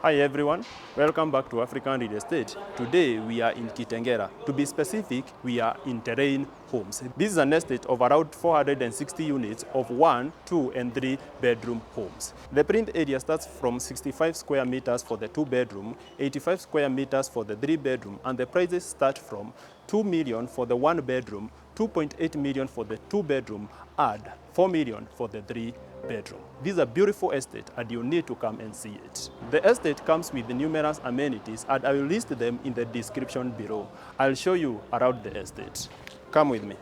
Hi everyone, welcome back to African Real Estate. Today we are in Kitengela. To be specific, we are in terrain homes. This is an estate of around 460 units of 1, 2 and 3 bedroom homes. The print area starts from 65 square meters for the 2 bedroom, 85 square meters for the 3 bedroom, and the prices start from 2 million for the 1 bedroom, 2.8 million for the 2 bedroom, and 4 million for the 3 bedroom. This is a beautiful estate and you need to come and see it. The estate comes with numerous amenities and I will list them in the description below. I'll show you around the estate. Come with me.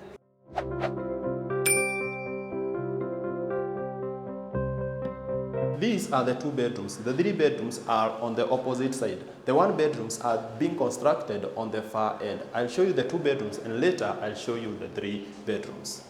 These are the 2 bedrooms. The 3 bedrooms are on the opposite side. The 1 bedrooms are being constructed on the far end. I'll show you the 2 bedrooms and later I'll show you the 3 bedrooms.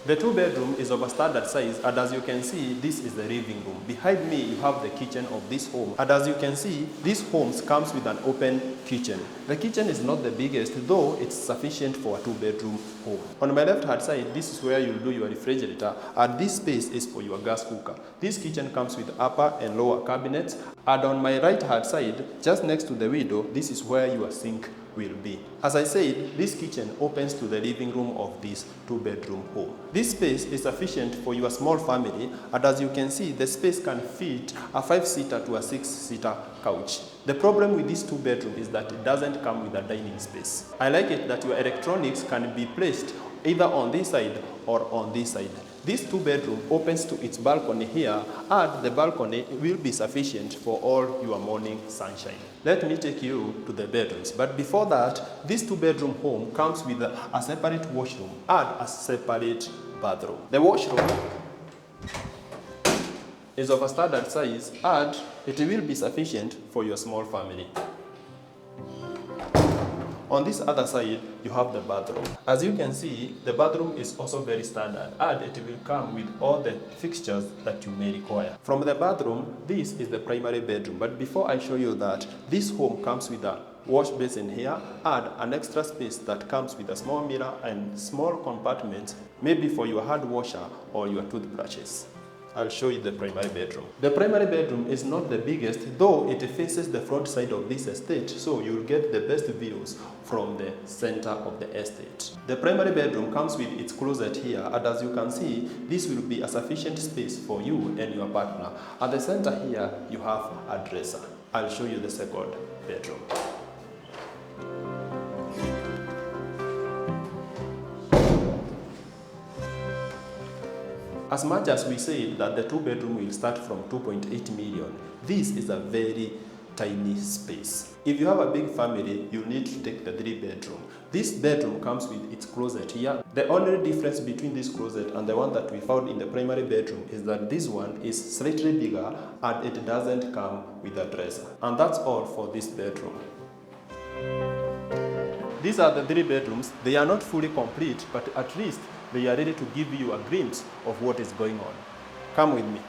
The 2 bedroom is of a standard size, and as you can see, this is the living room. Behind me, you have the kitchen of this home. And as you can see, this home comes with an open kitchen. The kitchen is not the biggest, though it's sufficient for a 2 bedroom home. On my left hand side, this is where you'll do your refrigerator, and this space is for your gas cooker. This kitchen comes with upper and lower cabinets, and on my right hand side, just next to the window, this is where your sink will be. As I said, this kitchen opens to the living room of this 2 bedroom home. This space is sufficient for your small family, and as you can see, the space can fit a 5-seater to a 6-seater couch. The problem with this 2 bedroom is that it doesn't come with a dining space. I like it that your electronics can be placed either on this side or on this side. This 2 bedroom opens to its balcony here, and the balcony will be sufficient for all your morning sunshine. Let me take you to the bedrooms. But before that, this 2 bedroom home comes with a separate washroom and a separate bathroom. The washroom is of a standard size and it will be sufficient for your small family. On this other side, you have the bathroom. As you can see, the bathroom is also very standard and it will come with all the fixtures that you may require. From the bathroom, this is the primary bedroom. But before I show you that, this home comes with a wash basin here and an extra space that comes with a small mirror and small compartments, maybe for your hand washer or your toothbrushes. I'll show you the primary bedroom. The primary bedroom is not the biggest, though it faces the front side of this estate, so you'll get the best views from the center of the estate. The primary bedroom comes with its closet here, and as you can see, this will be a sufficient space for you and your partner. At the center here, you have a dresser. I'll show you the second bedroom. As much as we said that the 2 bedroom will start from 2.8 million, this is a very tiny space. If you have a big family, you need to take the 3 bedroom. This bedroom comes with its closet here. The only difference between this closet and the one that we found in the primary bedroom is that this one is slightly bigger and it doesn't come with a dresser. And that's all for this bedroom. These are the 3 bedrooms. They are not fully complete, but at least they are ready to give you a glimpse of what is going on. Come with me.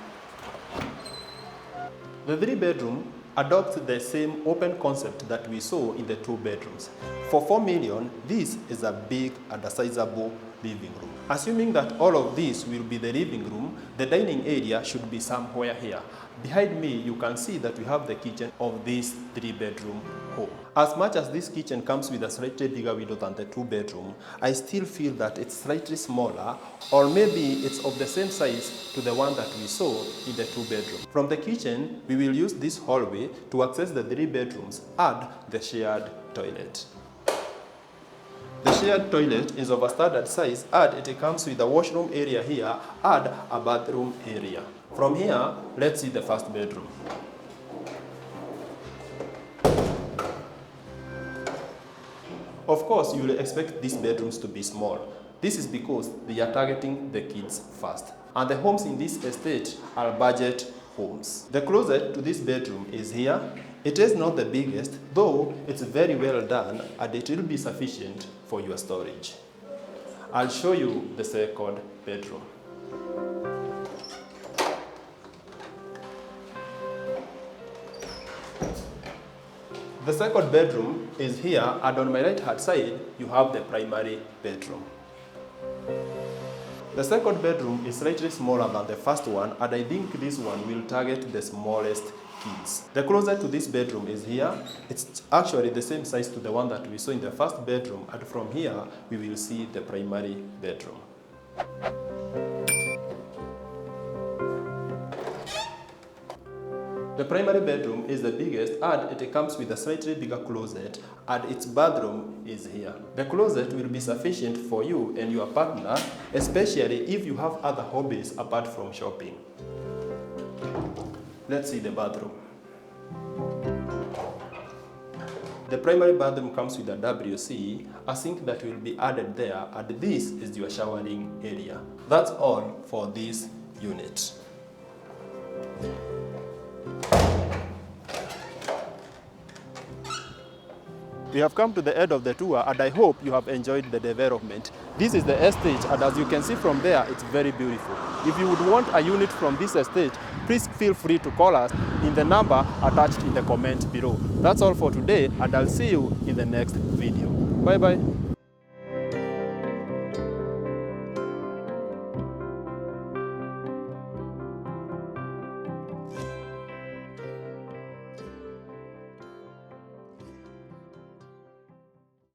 The 3 bedroom adopts the same open concept that we saw in the 2 bedrooms. For 4 million, this is a big and a sizable living room. Assuming that all of this will be the living room, the dining area should be somewhere here. Behind me, you can see that we have the kitchen of this 3 bedroom home. As much as this kitchen comes with a slightly bigger window than the 2 bedroom, I still feel that it's slightly smaller, or maybe it's of the same size to the one that we saw in the 2 bedroom. From the kitchen, we will use this hallway to access the 3 bedrooms and the shared toilet. The shared toilet is of a standard size and it comes with a washroom area here and a bathroom area. From here, let's see the first bedroom. Of course, you will expect these bedrooms to be small. This is because they are targeting the kids first. And the homes in this estate are budget homes. The closet to this bedroom is here. It is not the biggest, though it's very well done and it will be sufficient for your storage. I'll show you the second bedroom. The second bedroom is here, and on my right hand side, you have the primary bedroom. The second bedroom is slightly smaller than the first one, and I think this one will target the smallest kids. The closet to this bedroom is here. It's actually the same size to the one that we saw in the first bedroom, and from here we will see the primary bedroom. The primary bedroom is the biggest, and it comes with a slightly bigger closet, and its bathroom is here. The closet will be sufficient for you and your partner, especially if you have other hobbies apart from shopping. Let's see the bathroom. The primary bathroom comes with a WC, a sink that will be added there, and this is your showering area. That's all for this unit. We have come to the end of the tour, and I hope you have enjoyed the development. This is the estate, and as you can see from there, it's very beautiful. If you would want a unit from this estate, please feel free to call us in the number attached in the comment below. That's all for today, and I'll see you in the next video. Bye bye.